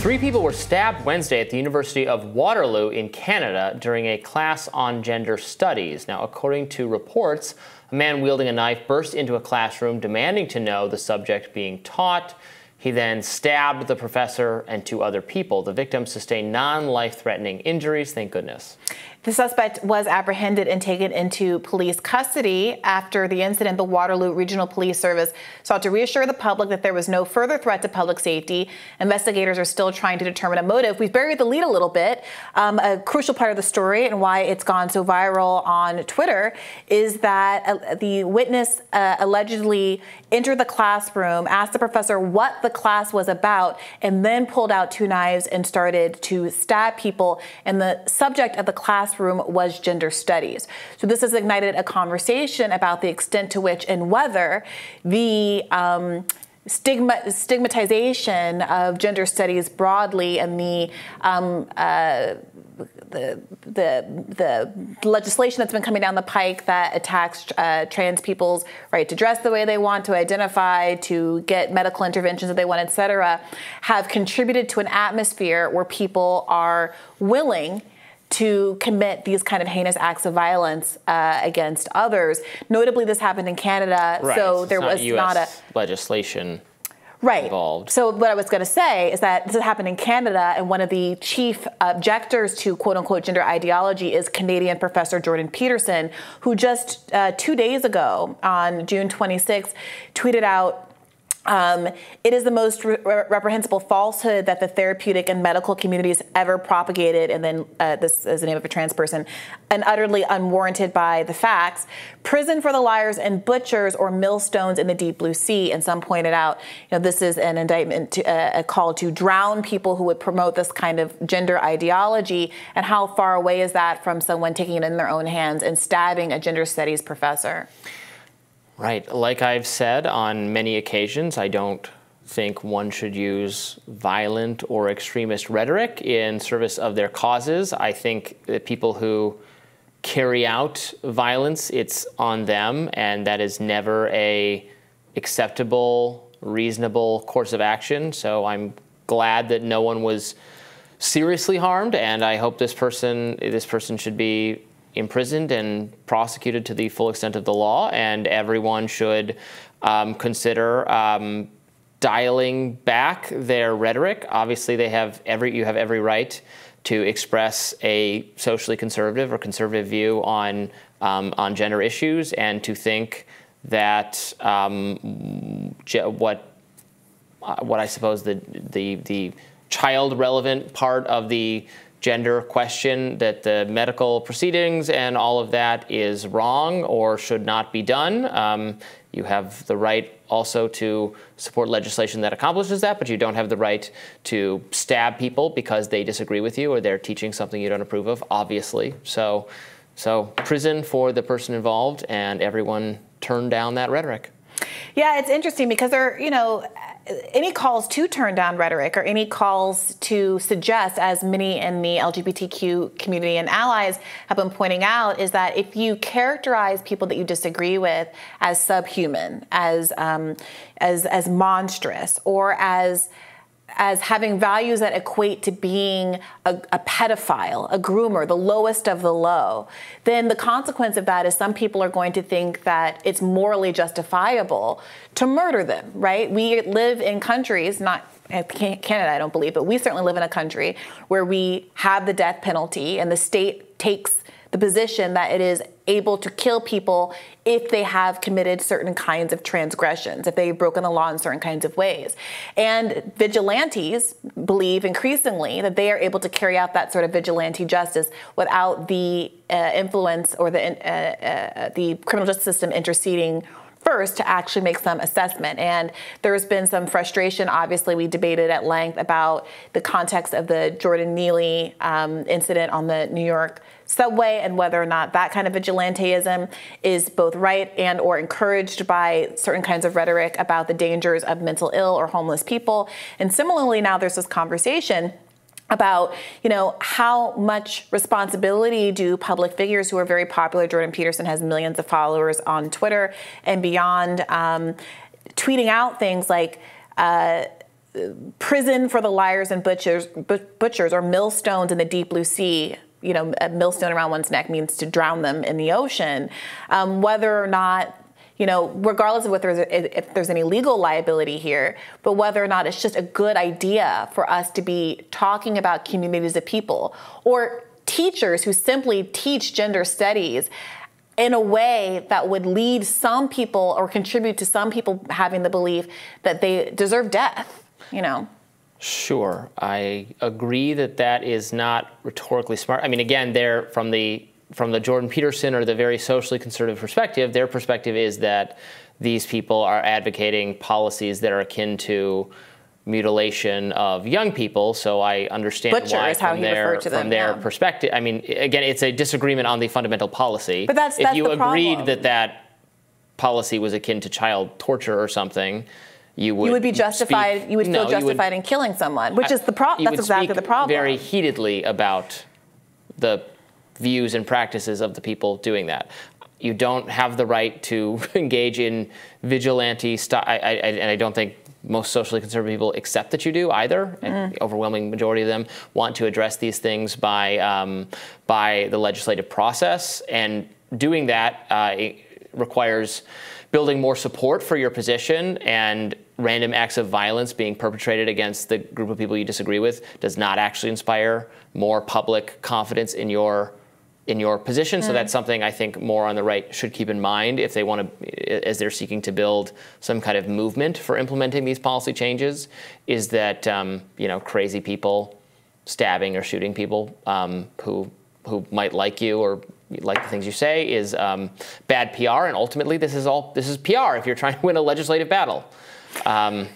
3 people were stabbed Wednesday at the University of Waterloo in Canada during a class on gender studies. Now, according to reports, a man wielding a knife burst into a classroom demanding to know the subject being taught. He then stabbed the professor and 2 other people. The victims sustained non-life-threatening injuries, thank goodness. The suspect was apprehended and taken into police custody. After the incident, the Waterloo Regional Police Service sought to reassure the public that there was no further threat to public safety. Investigators are still trying to determine a motive. We've buried the lead a little bit. A crucial part of the story and why it's gone so viral on Twitter is that the witness allegedly entered the classroom, asked the professor what the class was about, and then pulled out 2 knives and started to stab people. And the subject of the classroom was gender studies. So this has ignited a conversation about the extent to which and whether the stigmatization of gender studies broadly and the legislation that's been coming down the pike that attacks trans people's right to dress the way they want, to identify, to get medical interventions that they want, etc., have contributed to an atmosphere where people are willing to commit these kind of heinous acts of violence against others. Notably, this happened in Canada, right. So there was not a legislation right. involved. So what I was going to say is that this happened in Canada, and one of the chief objectors to quote-unquote gender ideology is Canadian professor Jordan Peterson, who just 2 days ago, on June 26th, tweeted out, it is the most reprehensible falsehood that the therapeutic and medical communities ever propagated, and then this is the name of a trans person, and utterly unwarranted by the facts. Prison for the liars and butchers, or millstones in the deep blue sea. And some pointed out, this is an indictment, to, a call to drown people who would promote this kind of gender ideology. And how far away is that from someone taking it in their own hands and stabbing a gender studies professor? Right. Like I've said on many occasions, I don't think one should use violent or extremist rhetoric in service of their causes. I think that people who carry out violence, it's on them, and that is never a acceptable, reasonable course of action. So I'm glad that no one was seriously harmed, and I hope this person should be imprisoned and prosecuted to the full extent of the law, and everyone should consider dialing back their rhetoric. Obviously, you have every right to express a socially conservative or conservative view on gender issues, and to think that what I suppose the child relevant part of the gender question, that the medical proceedings and all of that is wrong or should not be done. You have the right also to support legislation that accomplishes that, but you don't have the right to stab people because they disagree with you or they're teaching something you don't approve of, obviously. So prison for the person involved, and everyone turn down that rhetoric. Yeah, it's interesting because there, any calls to turn down rhetoric, or any calls to suggest, as many in the LGBTQ community and allies have been pointing out, is that if you characterize people that you disagree with as subhuman, as monstrous, or as having values that equate to being a pedophile, a groomer, the lowest of the low, then the consequence of that is some people are going to think that it's morally justifiable to murder them, right? We live in countries, not Canada, I don't believe, but we certainly live in a country where we have the death penalty, and the state takes the position that it is able to kill people if they have committed certain kinds of transgressions, if they've broken the law in certain kinds of ways. And vigilantes believe increasingly that they are able to carry out that sort of vigilante justice without the influence or the criminal justice system interceding first to actually make some assessment. And there's been some frustration. Obviously, we debated at length about the context of the Jordan Neely incident on the New York subway, and whether or not that kind of vigilanteism is both right and or encouraged by certain kinds of rhetoric about the dangers of mental ill or homeless people. And similarly, now there's this conversation about, how much responsibility do public figures who are very popular — Jordan Peterson has millions of followers on Twitter and beyond — tweeting out things like, prison for the liars and butchers, or millstones in the deep blue sea. You know, a millstone around one's neck means to drown them in the ocean. Whether or not, you know, regardless of whether if there's any legal liability here, but whether or not it's just a good idea for us to be talking about communities of people, or teachers who simply teach gender studies in a way that would lead some people or contribute to some people having the belief that they deserve death, you know. Sure, I agree that that is not rhetorically smart. I mean, again, they're from the Jordan Peterson or the very socially conservative perspective, their perspective is that these people are advocating policies that are akin to mutilation of young people. So I understand why from their perspective. I mean, again, it's a disagreement on the fundamental policy. But that's if you the agreed problem. that policy was akin to child torture or something, you would be justified. You would feel justified in killing someone, which is the problem. That's exactly the problem. Very heatedly about the views and practices of the people doing that. You don't have the right to engage in vigilante stuff, and I don't think most socially conservative people accept that you do either. The overwhelming majority of them want to address these things by the legislative process, and doing that it requires building more support for your position, and random acts of violence being perpetrated against the group of people you disagree with does not actually inspire more public confidence in your position. So that's something I think more on the right should keep in mind if they want to, as they're seeking to build some kind of movement for implementing these policy changes, is that you know, crazy people stabbing or shooting people who might like you or like the things you say is bad PR, and ultimately this is PR if you're trying to win a legislative battle. Of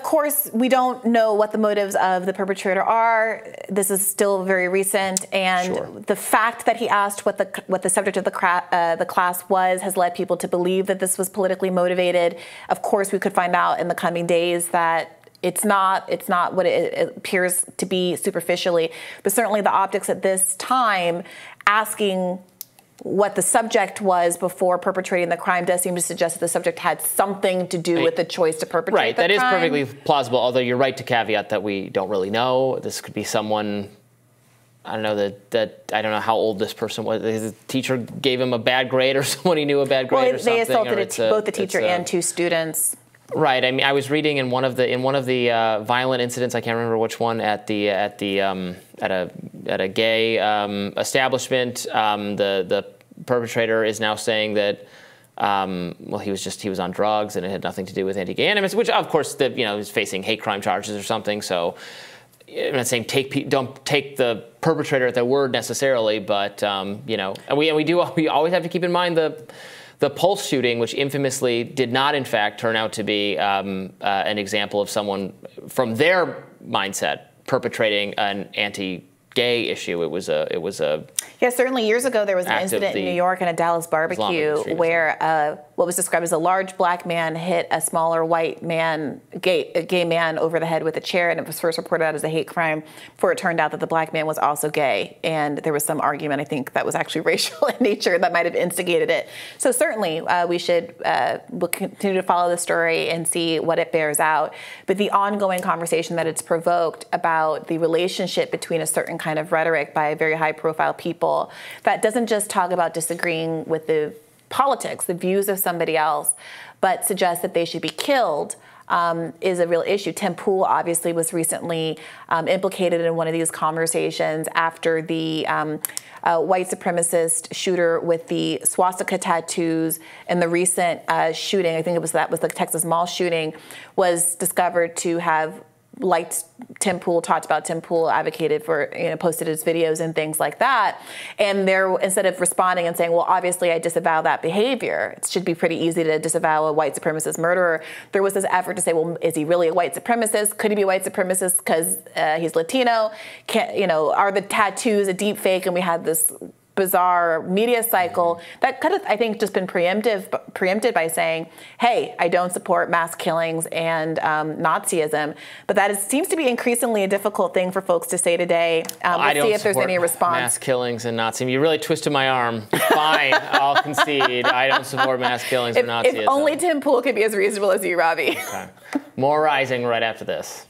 course, we don't know what the motives of the perpetrator are. This is still very recent, and the fact that he asked what the subject of the class was has led people to believe that this was politically motivated. Of course, we could find out in the coming days that it's not what it appears to be superficially, but certainly the optics at this time, asking what the subject was before perpetrating the crime does seem to suggest that the subject had something to do with the choice to perpetrate the crime. Right, that is perfectly plausible, although you're right to caveat that we don't really know. This could be someone, I don't know, I don't know how old this person was. The teacher gave him a bad grade, or someone he knew a bad grade or something. They assaulted both the teacher and two students. Right. I mean, I was reading in one of the violent incidents. I can't remember which one at a gay establishment. The perpetrator is now saying that well, he was on drugs and it had nothing to do with anti-gay animus, which of course he's facing hate crime charges or something. So I'm not saying don't take the perpetrator at their word necessarily, but and we always have to keep in mind the Pulse shooting, which infamously did not, in fact, turn out to be an example of someone from their mindset perpetrating an anti-gay issue. It was a yeah. Certainly, years ago there was an incident in New York in a Dallas barbecue where what was described as a large black man hit a smaller white man, a gay man, over the head with a chair, and it was first reported out as a hate crime. Before it turned out that the black man was also gay, and there was some argument, I think, that was actually racial in nature that might have instigated it. So certainly we should we'll continue to follow the story and see what it bears out. But the ongoing conversation that it's provoked about the relationship between a certain kind of rhetoric by very high-profile people that doesn't just talk about disagreeing with the politics, the views of somebody else, but suggests that they should be killed, is a real issue. Tim Pool obviously was recently implicated in one of these conversations after the white supremacist shooter with the swastika tattoos in the recent shooting, I think that was the Texas Mall shooting, was discovered to have liked Tim Pool, talked about Tim Pool, advocated for, posted his videos and things like that. And instead of responding and saying, well, obviously I disavow that behavior, it should be pretty easy to disavow a white supremacist murderer, there was this effort to say, well, is he really a white supremacist? Could he be a white supremacist because he's Latino? Are the tattoos a deep fake? And we had this bizarre media cycle that could have, I think, just been preempted by saying, hey, I don't support mass killings and Nazism. But that seems to be increasingly a difficult thing for folks to say today. We'll see if there's any response. Mass killings and Nazism. You really twisted my arm. Fine, I'll concede. I don't support mass killings or Nazism. If only Tim Pool could be as reasonable as you, Robby. Okay. More Rising right after this.